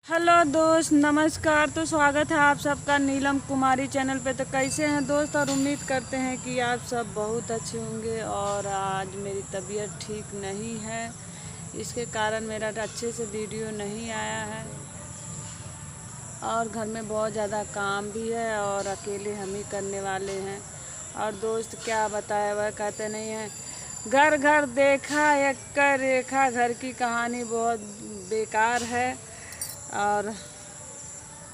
Hello दोस्त, नमस्कार। तो स्वागत है आप सबका नीलम कुमारी चैनल पे। तो कैसे हैं दोस्त, और उम्मीद करते हैं कि आप सब बहुत अच्छे होंगे। और आज मेरी तबीयत ठीक नहीं है, इसके कारण मेरा अच्छे से वीडियो नहीं आया है। और घर में बहुत ज़्यादा काम भी है और अकेले हम ही करने वाले हैं। और दोस्त क्या बताए, वह कहते नहीं हैं, घर घर देखा एक्का रेखा, घर की कहानी बहुत बेकार है। और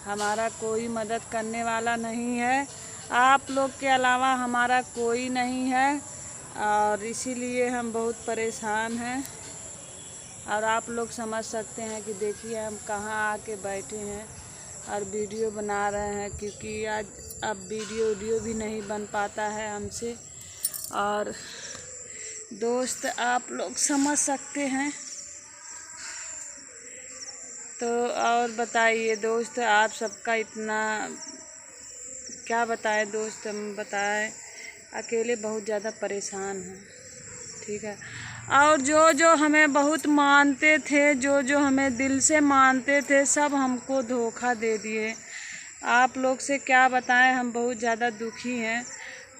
हमारा कोई मदद करने वाला नहीं है, आप लोग के अलावा हमारा कोई नहीं है। और इसीलिए हम बहुत परेशान हैं। और आप लोग समझ सकते हैं कि देखिए हम कहाँ आके बैठे हैं और वीडियो बना रहे हैं, क्योंकि आज अब वीडियो भी नहीं बन पाता है हमसे। और दोस्त आप लोग समझ सकते हैं। तो और बताइए दोस्त, आप सबका इतना क्या बताएं दोस्त, हम बताएं, अकेले बहुत ज़्यादा परेशान हैं। ठीक है। और जो हमें बहुत मानते थे, जो हमें दिल से मानते थे, सब हमको धोखा दे दिए। आप लोग से क्या बताएं, हम बहुत ज़्यादा दुखी हैं।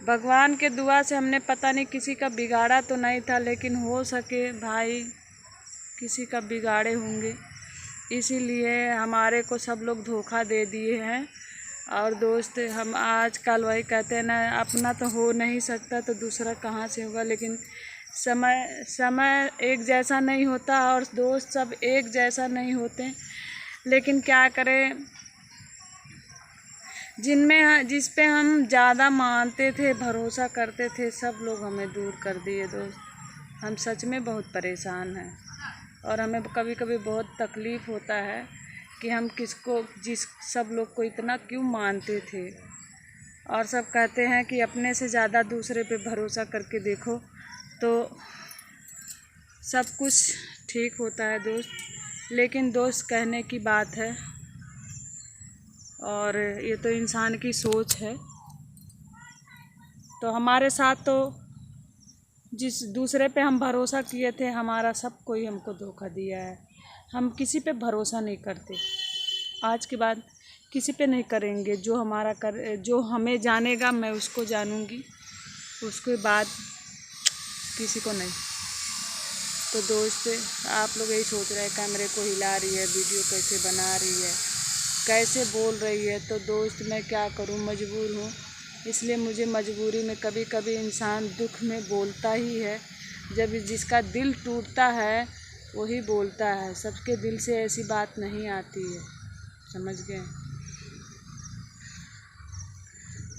भगवान के दुआ से हमने पता नहीं किसी का बिगाड़ा तो नहीं था, लेकिन हो सके भाई किसी का बिगाड़े होंगे, इसीलिए हमारे को सब लोग धोखा दे दिए हैं। और दोस्त हम आजकल वही कहते हैं ना, अपना तो हो नहीं सकता तो दूसरा कहाँ से होगा। लेकिन समय एक जैसा नहीं होता और दोस्त सब एक जैसा नहीं होते। लेकिन क्या करें, जिस पे हम ज़्यादा मानते थे, भरोसा करते थे, सब लोग हमें दूर कर दिए दोस्त। हम सच में बहुत परेशान हैं। और हमें कभी कभी बहुत तकलीफ़ होता है कि हम सब लोग को इतना क्यों मानते थे। और सब कहते हैं कि अपने से ज़्यादा दूसरे पे भरोसा करके देखो तो सब कुछ ठीक होता है दोस्त। लेकिन दोस्त कहने की बात है, और ये तो इंसान की सोच है। तो हमारे साथ तो जिस दूसरे पे हम भरोसा किए थे, हमारा सब कोई हमको धोखा दिया है। हम किसी पे भरोसा नहीं करते, आज के बाद किसी पे नहीं करेंगे। जो हमें जानेगा मैं उसको जानूंगी, उसके बाद किसी को नहीं। तो दोस्त आप लोग यही सोच रहे हैं, कैमरे को हिला रही है, वीडियो कैसे बना रही है, कैसे बोल रही है। तो दोस्त मैं क्या करूं, मजबूर हूं। इसलिए मुझे मजबूरी में कभी कभी इंसान दुख में बोलता ही है। जब जिसका दिल टूटता है वही बोलता है, सबके दिल से ऐसी बात नहीं आती है, समझ गए।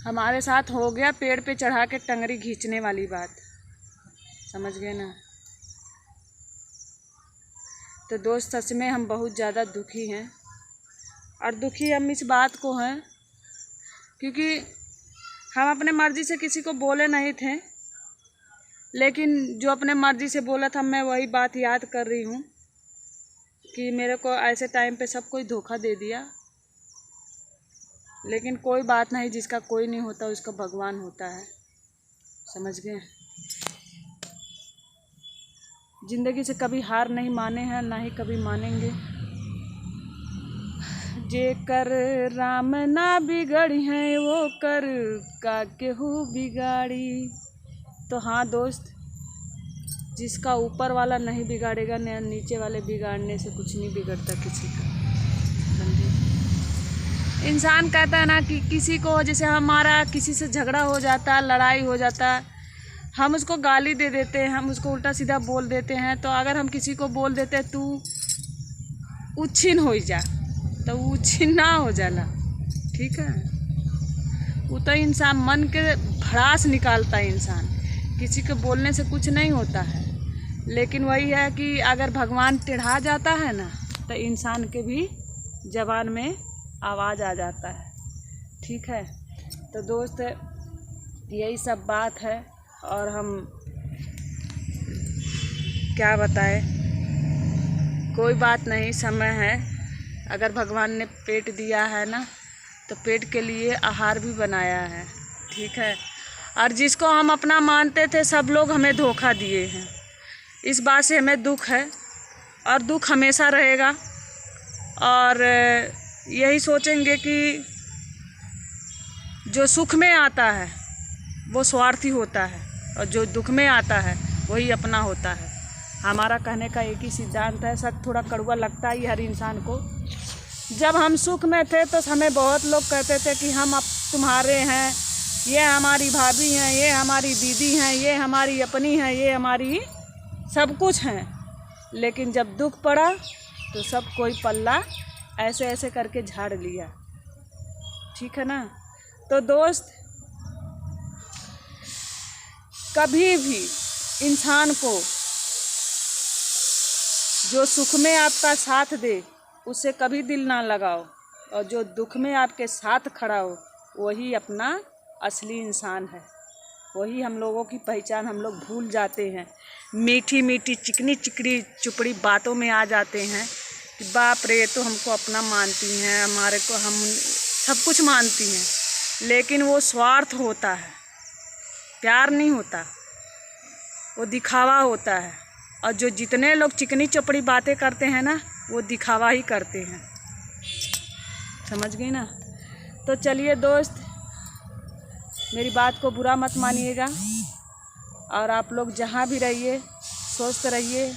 हमारे साथ हो गया पेड़ पे चढ़ा के टंगरी खींचने वाली बात, समझ गए ना। तो दोस्त सच में हम बहुत ज़्यादा दुखी हैं। और दुखी हम इस बात को हैं क्योंकि हम अपने मर्ज़ी से किसी को बोले नहीं थे, लेकिन जो अपने मर्ज़ी से बोला था, मैं वही बात याद कर रही हूँ कि मेरे को ऐसे टाइम पे सब कोई धोखा दे दिया। लेकिन कोई बात नहीं, जिसका कोई नहीं होता उसका भगवान होता है, समझ गए। ज़िंदगी से कभी हार नहीं माने हैं, ना ही कभी मानेंगे। जेकर राम ना बिगड़ी है, वो कर का केहू बिगाड़ी। तो हाँ दोस्त, जिसका ऊपर वाला नहीं बिगाड़ेगा, नीचे वाले बिगाड़ने से कुछ नहीं बिगड़ता किसी का, समझे। इंसान कहता है ना कि किसी को, जैसे हमारा किसी से झगड़ा हो जाता, लड़ाई हो जाता, हम उसको गाली दे देते हैं, हम उसको उल्टा सीधा बोल देते हैं। तो अगर हम किसी को बोल देते हैं तू उच्छिन हो जा, तो उच्छिन ना हो जाला, ठीक है। वो तो इंसान मन के भड़ास निकालता है इंसान, किसी को बोलने से कुछ नहीं होता है। लेकिन वही है कि अगर भगवान टिढ़ा जाता है ना, तो इंसान के भी ज़बान में आवाज़ आ जाता है, ठीक है। तो दोस्त यही सब बात है। और हम क्या बताएं, कोई बात नहीं, समय है। अगर भगवान ने पेट दिया है ना, तो पेट के लिए आहार भी बनाया है, ठीक है। और जिसको हम अपना मानते थे, सब लोग हमें धोखा दिए हैं। इस बात से हमें दुख है और दुख हमेशा रहेगा। और यही सोचेंगे कि जो सुख में आता है वो स्वार्थी होता है और जो दुख में आता है वही अपना होता है। हमारा कहने का एक ही सिद्धांत है। सच थोड़ा कड़वा लगता है हर इंसान को। जब हम सुख में थे तो हमें बहुत लोग कहते थे कि हम अब तुम्हारे हैं, ये हमारी भाभी हैं, ये हमारी दीदी हैं, ये हमारी अपनी हैं, ये हमारी सब कुछ हैं। लेकिन जब दुख पड़ा तो सब कोई पल्ला ऐसे ऐसे करके झाड़ लिया। ठीक है ना। तो दोस्त, कभी भी इंसान को जो सुख में आपका साथ दे उससे कभी दिल ना लगाओ, और जो दुख में आपके साथ खड़ा हो वही अपना असली इंसान है। वही हम लोगों की पहचान हम लोग भूल जाते हैं। मीठी मीठी चिकनी चिकनी चुपड़ी बातों में आ जाते हैं कि बाप रे, तो हमको अपना मानती हैं, हमारे को हम सब कुछ मानती हैं। लेकिन वो स्वार्थ होता है, प्यार नहीं होता, वो दिखावा होता है। और जो जितने लोग चिकनी चपड़ी बातें करते हैं ना, वो दिखावा ही करते हैं। समझ गई ना। तो चलिए दोस्त, मेरी बात को बुरा मत मानिएगा, और आप लोग जहाँ भी रहिए स्वस्थ रहिए,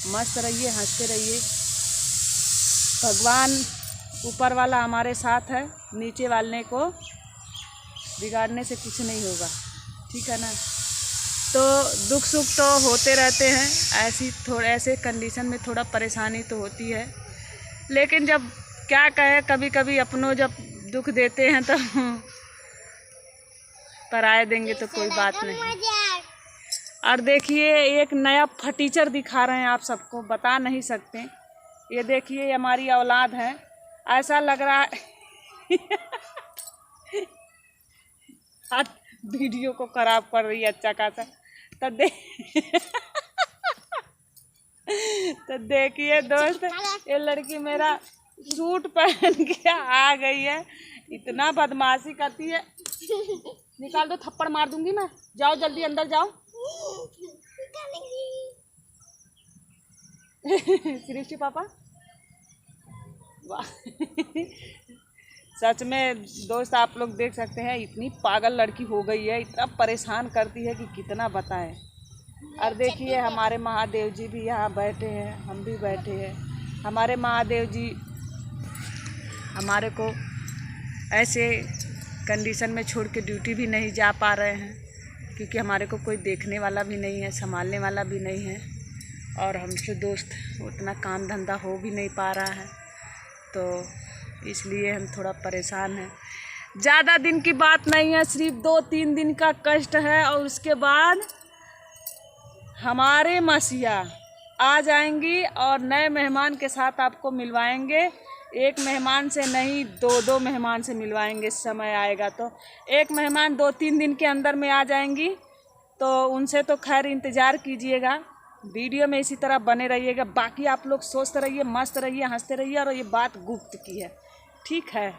मस्त रहिए, हंसते रहिए। भगवान ऊपर वाला हमारे साथ है, नीचे वाले को बिगाड़ने से कुछ नहीं होगा। ठीक है ना। तो दुख सुख तो होते रहते हैं। ऐसे कंडीशन में थोड़ा परेशानी तो होती है, लेकिन जब क्या कहे, कभी कभी अपनों जब दुख देते हैं तो पराए देंगे तो कोई बात नहीं। और देखिए, एक नया फटीचर दिखा रहे हैं आप सबको, बता नहीं सकते। ये देखिए, ये हमारी औलाद है। ऐसा लग रहा है आज वीडियो को खराब कर रही है अच्छा खासा। तो देखिए दोस्त, ये लड़की मेरा सूट पहन के आ गई है, इतना बदमाशी करती है। निकाल दो, थप्पड़ मार दूंगी मैं। जाओ जल्दी अंदर जाओ। सृष्टि पापा, वाह। सच में दोस्त, आप लोग देख सकते हैं, इतनी पागल लड़की हो गई है, इतना परेशान करती है कि कितना बताएं। और देखिए, हमारे महादेव जी भी यहाँ बैठे हैं, हम भी बैठे हैं। हमारे महादेव जी हमारे को ऐसे कंडीशन में छोड़ के ड्यूटी भी नहीं जा पा रहे हैं, क्योंकि हमारे को कोई देखने वाला भी नहीं है, संभालने वाला भी नहीं है, और हमसे दोस्त उतना काम धंधा हो भी नहीं पा रहा है। तो इसलिए हम थोड़ा परेशान हैं। ज़्यादा दिन की बात नहीं है, सिर्फ 2-3 दिन का कष्ट है, और उसके बाद हमारे मसीहा आ जाएंगी और नए मेहमान के साथ आपको मिलवाएंगे। एक मेहमान से नहीं, 2-2 मेहमान से मिलवाएंगे। समय आएगा तो एक मेहमान 2-3 दिन के अंदर में आ जाएंगी, तो उनसे तो खैर इंतज़ार कीजिएगा। वीडियो में इसी तरह बने रहिएगा। बाकी आप लोग स्वस्थ रहिए, मस्त रहिए, हंसते रहिए, और ये बात गुप्त की है। ठीक है।